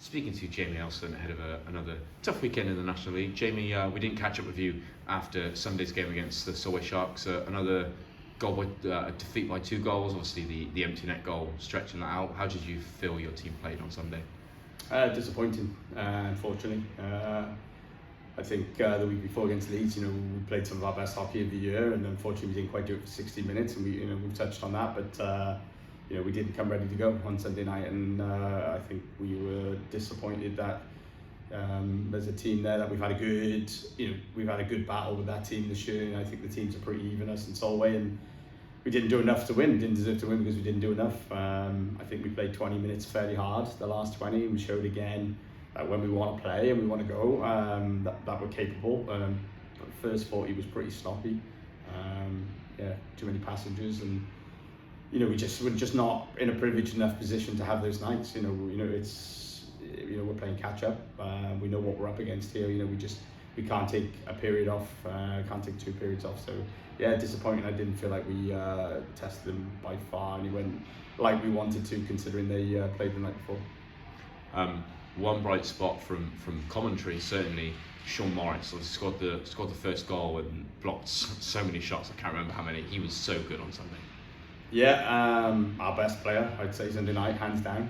Speaking to Jamie Elson ahead of another tough weekend in the National League. Jamie, we didn't catch up with you after Sunday's game against the Solway Sharks. Another defeat by 2 goals, obviously the empty net goal stretching that out. How did you feel your team played on Sunday? Disappointing, unfortunately. I think the week before against Leeds, we played some of our best hockey of the year, and unfortunately we didn't quite do it for 60 minutes, and we've touched on that, but we didn't come ready to go on Sunday night, and I think we were disappointed that there's a team there that we've had a good battle with that team this year, and I think the teams are pretty even, us and Solway, and we didn't do enough to win. Didn't deserve to win because we didn't do enough. I think we played 20 minutes fairly hard, the last 20, and we showed again that when we want to play and we want to go, that we're capable. But the first 40 was pretty sloppy. Too many passengers, and we're just not in a privileged enough position to have those nights. We're playing catch up. We know what we're up against here. We can't take a period off. Can't take 2 periods off. So yeah, disappointing. I didn't feel like we tested them by far anyway, like we wanted to, considering they played the night before. One bright spot from commentary, certainly Sean Morris scored the first goal and blocked so many shots. I can't remember how many. He was so good on Sunday. Yeah, our best player, I'd say, Sunday night, hands down.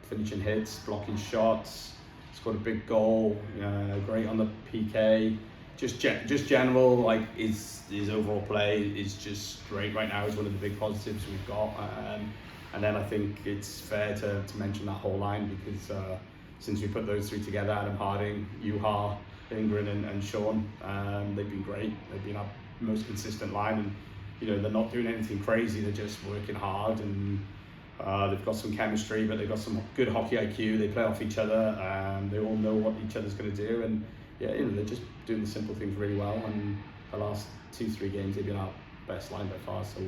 Finishing hits, blocking shots, scored a big goal, great on the PK. Just general, like his overall play is just great right now. Is one of the big positives we've got. And then I think it's fair to mention that whole line, because since we put those 3 together, Adam Hardie, Juha, Ingrid and Sean, they've been great. They've been our most consistent line, and they're not doing anything crazy. They're just working hard, and they've got some chemistry, but they've got some good hockey IQ. They play off each other, and they all know what each other's going to do, and they're just doing the simple things really well. And the last 2-3 games, they've been our best line by far. So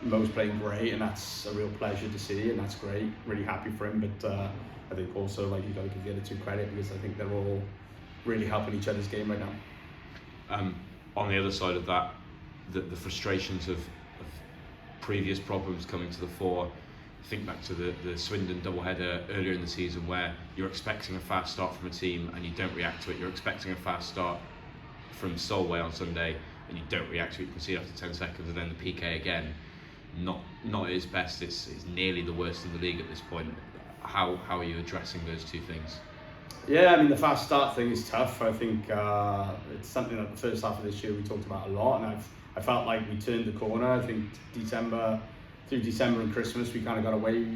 Mo's playing great, and that's a real pleasure to see, and that's great. Really happy for him, but I think also you've got to give the other 2 credit, because I think they're all really helping each other's game right now. On the other side of that, the frustrations of previous problems coming to the fore. Think back to the Swindon doubleheader earlier in the season, where you're expecting a fast start from a team and you don't react to it. You're expecting a fast start from Solway on Sunday and you don't react to it. You can see it after 10 seconds, and then the PK again, not at its best. It's nearly the worst in the league at this point. How are you addressing those 2 things? Yeah, I mean, the fast start thing is tough. I think it's something that the first half of this year we talked about a lot, and I felt like we turned the corner. I think through December and Christmas, we kind of got away,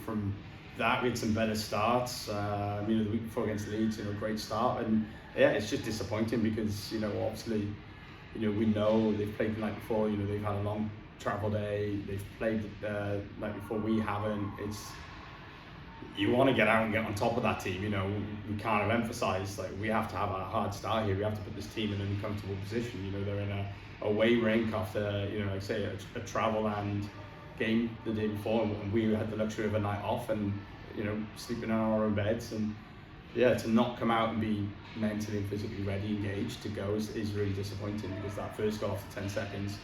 from that. We had some better starts. The week before against Leeds, great start, and yeah, it's just disappointing because obviously, we know they've played the night before. They've had a long travel day. They've played the night before. We haven't. You want to get out and get on top of that team. We kind of emphasise we have to have a hard start here. We have to put this team in an uncomfortable position. They're in a away rink after like I say a travel and game the day before, and we had the luxury of a night off and sleeping in our own beds, and to not come out and be mentally and physically ready, engaged to go is really disappointing, because that first goal after 10 seconds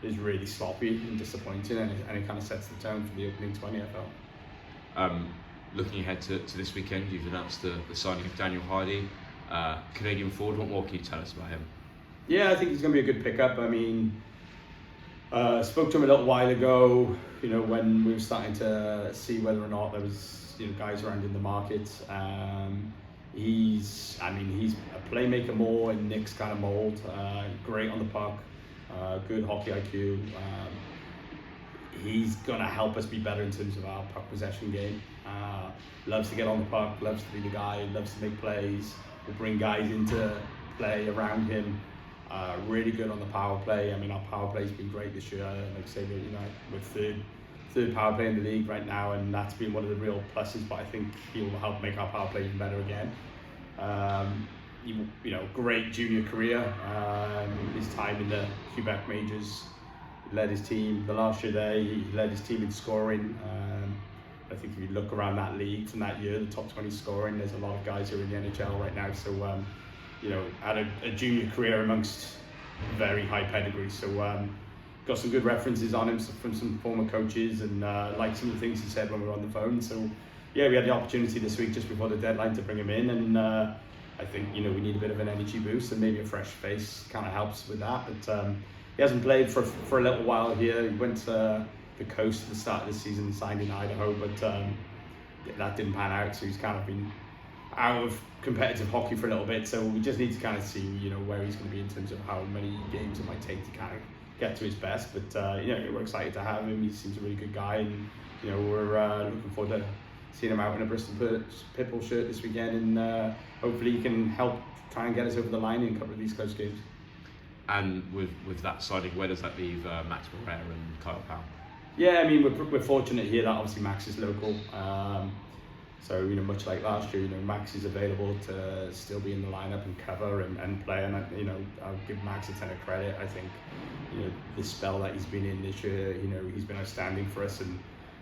is really sloppy and disappointing, and it kind of sets the tone for the opening 20, I felt. Looking ahead to this weekend, you've announced the signing of Daniel Hardie, Canadian forward. What more can you tell us about him? Yeah, I think he's going to be a good pickup. I mean, spoke to him a little while ago, when we were starting to see whether or not there was, guys around in the market. He's a playmaker more in Nick's kind of mold. Great on the puck, good hockey IQ. He's going to help us be better in terms of our puck possession game. Loves to get on the puck, loves to be the guy, loves to make plays. Will bring guys into play around him. Really good on the power play. I mean, our power play's been great this year. Like I say, we're third power play in the league right now, and that's been one of the real pluses. But I think he'll help make our power play even better again. Great junior career. His time in the Quebec majors, he led his team. The last year there, he led his team in scoring. I think if you look around that league from that year, the top 20 scoring, there's a lot of guys who are in the NHL right now. So, had a junior career amongst very high pedigree. So, got some good references on him from some former coaches, and like some of the things he said when we were on the phone. So, yeah, we had the opportunity this week just before the deadline to bring him in, and I think we need a bit of an energy boost, and maybe a fresh face kind of helps with that. But he hasn't played for a little while here. He went to the coast at the start of the season, signed in Idaho, but that didn't pan out. So he's kind of been out of competitive hockey for a little bit. So we just need to kind of see where he's going to be in terms of how many games it might take to kind of get to his best. But we're excited to have him. He seems a really good guy, and we're looking forward to seeing him out in a Bristol Pitbull shirt this weekend, and hopefully he can help try and get us over the line in a couple of these close games. And with that signing, where does that leave Max Moreira and Kyle Powell? Yeah, I mean, we're fortunate here that obviously Max is local. So, much like last year, Max is available to still be in the lineup and cover and play. And, I'll give Max a ton of credit. I think, the spell that he's been in this year, he's been outstanding for us. And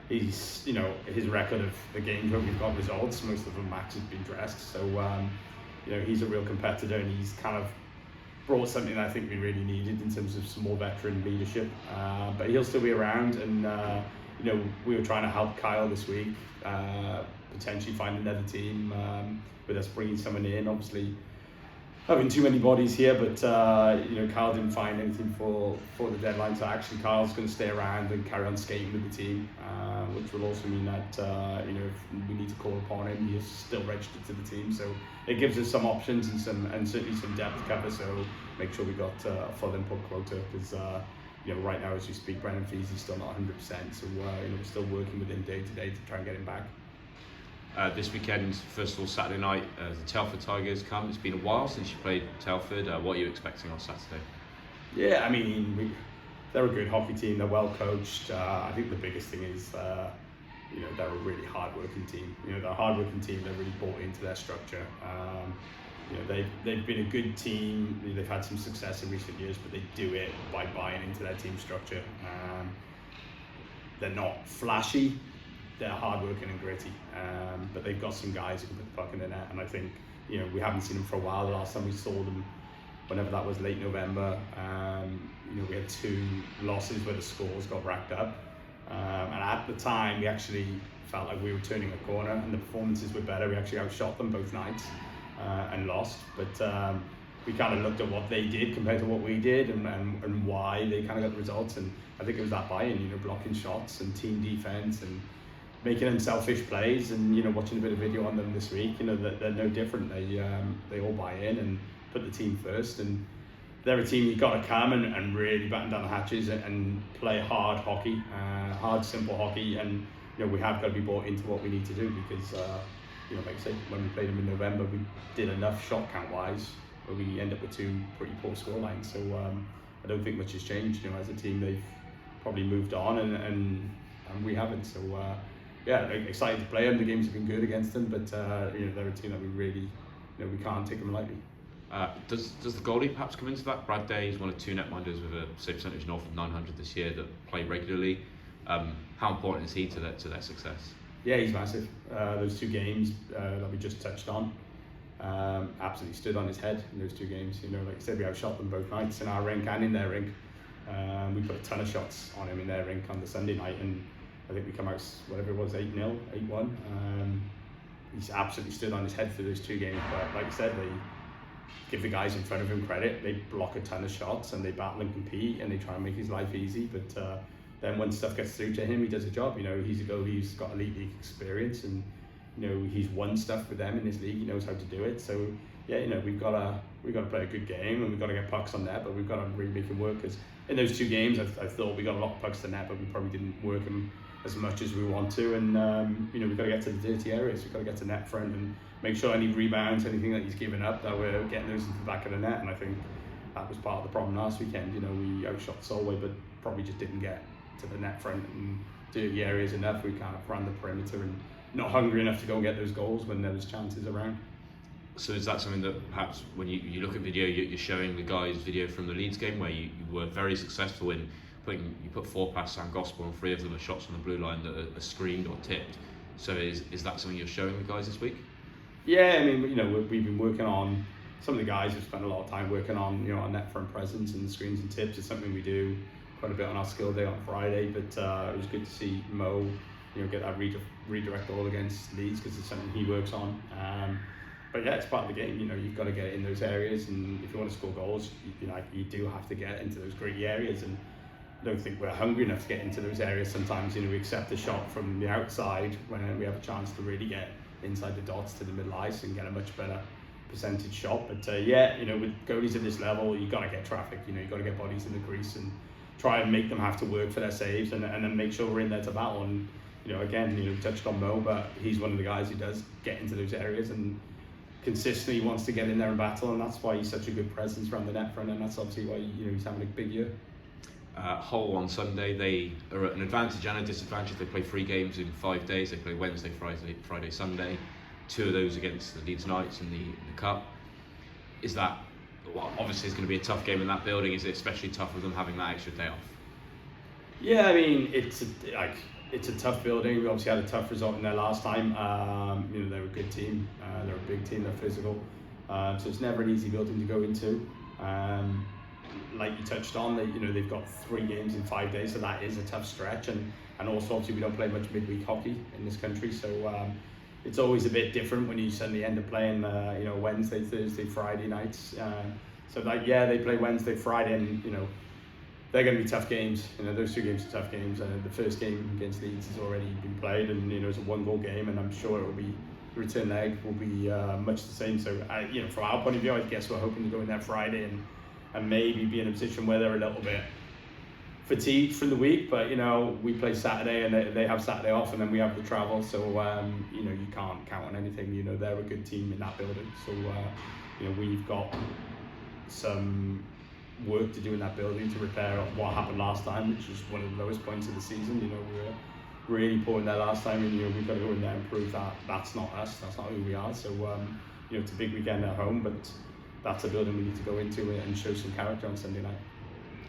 he's, his record of the games where we've got results, most of them Max has been dressed. So, he's a real competitor, and he's kind of brought something that I think we really needed in terms of some more veteran leadership. But he'll still be around, and, we were trying to help Kyle this week, potentially find another team with us bringing someone in. Obviously, having too many bodies here, but Kyle didn't find anything for the deadline, so actually Kyle's going to stay around and carry on skating with the team, which will also mean that if we need to call upon him, he's still registered to the team. So it gives us some options and certainly some depth cover. So make sure we got a full input quota, because right now as we speak, Brendan Feezy's still not 100%. So we're still working with him day to day to try and get him back. This weekend, first of all, Saturday night, the Telford Tigers come. It's been a while since you played Telford. What are you expecting on Saturday? Yeah, I mean, they're a good hockey team. They're well coached. I think the biggest thing is, they're a really hard-working team. They're a hard-working team. They're really bought into their structure. They've been a good team. They've had some success in recent years, but they do it by buying into their team structure. They're not flashy. They're hardworking and gritty, but they've got some guys who can put the puck in the net, and I think we haven't seen them for a while. The last time we saw them, whenever that was, late November, we had 2 losses where the scores got racked up, and at the time we actually felt like we were turning a corner, and the performances were better. We actually outshot them both nights and lost, but we kind of looked at what they did compared to what we did, and why they kind of got the results, and I think it was that buy-in, blocking shots and team defense and making unselfish plays, and watching a bit of video on them this week, that they're no different. They all buy in and put the team first, and they're a team you've got to come and really batten down the hatches and play hard hockey, hard simple hockey, and we have got to be bought into what we need to do, because like I said, when we played them in November, we did enough shot count wise, but we end up with 2 pretty poor score lines. So I don't think much has changed. As a team, they've probably moved on, and we haven't. So yeah, excited to play them. The games have been good against them, but they're a team that we really, we can't take them lightly. Does the goalie perhaps come into that? Brad Day is one of 2 netminders with a save percentage north of 900 this year that play regularly. How important is he to their success? Yeah, he's massive. Those 2 games that we just touched on, absolutely stood on his head in those 2 games. Like I said, we outshot them both nights in our rink and in their rink. We put a ton of shots on him in their rink on the Sunday night, and I think we come out, whatever it was, 8-0, 8-1. He's absolutely stood on his head for those 2 games. But like I said, they give the guys in front of him credit. They block a ton of shots, and they battle and compete, and they try and make his life easy. But then when stuff gets through to him, he does a job. He's a goalie who's got elite league experience, and he's won stuff with them in his league. He knows how to do it. So yeah, we've got to play a good game, and we've got to get pucks on net, but we've got to really make him work. Because in those 2 games, I thought we got a lot of pucks to net, but we probably didn't work them as much as we want to, and we've got to get to the dirty areas. We've got to get to net front and make sure any rebounds, anything that he's given up, that we're getting those into the back of the net. And I think that was part of the problem last weekend. We outshot Solway, but probably just didn't get to the net front and dirty areas enough. We kind of ran the perimeter and not hungry enough to go and get those goals when there was chances around. So is that something that perhaps when you look at video, you're showing the guys video from the Leeds game where you were very successful in you put 4 past Sam Gospel, and 3 of them are shots on the blue line that are screened or tipped. So is that something you're showing the guys this week? Yeah, I mean, we've been working on, some of the guys have spent a lot of time working on, our net front presence and screens and tips. It's something we do quite a bit on our skill day on Friday, but it was good to see Mo get that redirect goal against Leeds, because it's something he works on. But yeah, it's part of the game. You've got to get in those areas, and if you want to score goals, you do have to get into those gritty areas. And I don't think we're hungry enough to get into those areas sometimes. We accept a shot from the outside when we have a chance to really get inside the dots to the middle ice and get a much better percentage shot. But with goalies at this level, you've got to get traffic. You've got to get bodies in the crease and try and make them have to work for their saves, and then make sure we're in there to battle. And again, we touched on Mo, but he's one of the guys who does get into those areas and consistently wants to get in there and battle, and that's why he's such a good presence around the net front, and that's obviously why he's having a big year. Hull on Sunday, they are at an advantage and a disadvantage. They play 3 games in 5 days. They play Wednesday, Friday, Sunday. 2 of those against the Leeds Knights in the Cup. Is that, obviously it's going to be a tough game in that building. Is it especially tough with them having that extra day off? Yeah, I mean, it's a tough building. We obviously had a tough result in there last time. They're a good team. They're a big team. They're physical. So it's never an easy building to go into. Like you touched on, they've got 3 games in 5 days, so that is a tough stretch. And also, obviously, we don't play much midweek hockey in this country, so it's always a bit different when you suddenly end up playing, Wednesday, Thursday, Friday nights. They play Wednesday, Friday, and they're going to be tough games. Those 2 games are tough games. The first game against Leeds has already been played, and it's a 1-goal game, and I'm sure it will be. The return leg will be much the same. So from our point of view, I guess we're hoping to go in there Friday and maybe be in a position where they're a little bit fatigued from the week. But we play Saturday, and they have Saturday off, and then we have the travel. So you can't count on anything. They're a good team in that building. So we've got some work to do in that building to repair what happened last time, which was one of the lowest points of the season. We were really poor in there last time, and we've got to go in there and prove that that's not us, that's not who we are. So it's a big weekend at home, but that's a building we need to go into and show some character on Sunday night.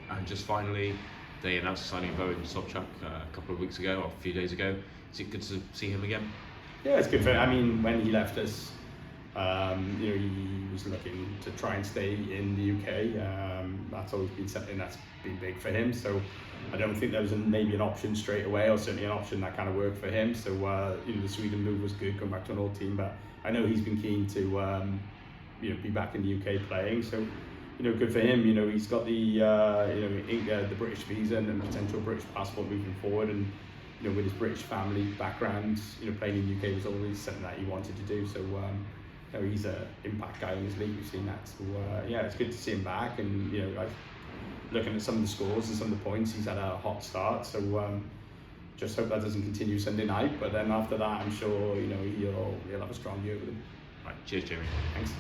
And just finally, they announced the signing of Owen Sobchak a couple of weeks ago, or a few days ago. Is it good to see him again? Yeah, it's good for him. I mean, when he left us, he was looking to try and stay in the UK. That's always been something that's been big for him. So I don't think there was maybe an option straight away, or certainly an option that kind of worked for him. So the Sweden move was good, going back to an old team. But I know he's been keen to be back in the UK playing. So good for him. He's got the British visa and the potential British passport moving forward, and with his British family background, playing in the UK was always something that he wanted to do. So he's an impact guy in his league. We've seen that. So it's good to see him back. And looking at some of the scores and some of the points, he's had a hot start. So just hope that doesn't continue Sunday night. But then after that, I'm sure he'll have a strong year with him. Right, cheers, Jamie. Thanks.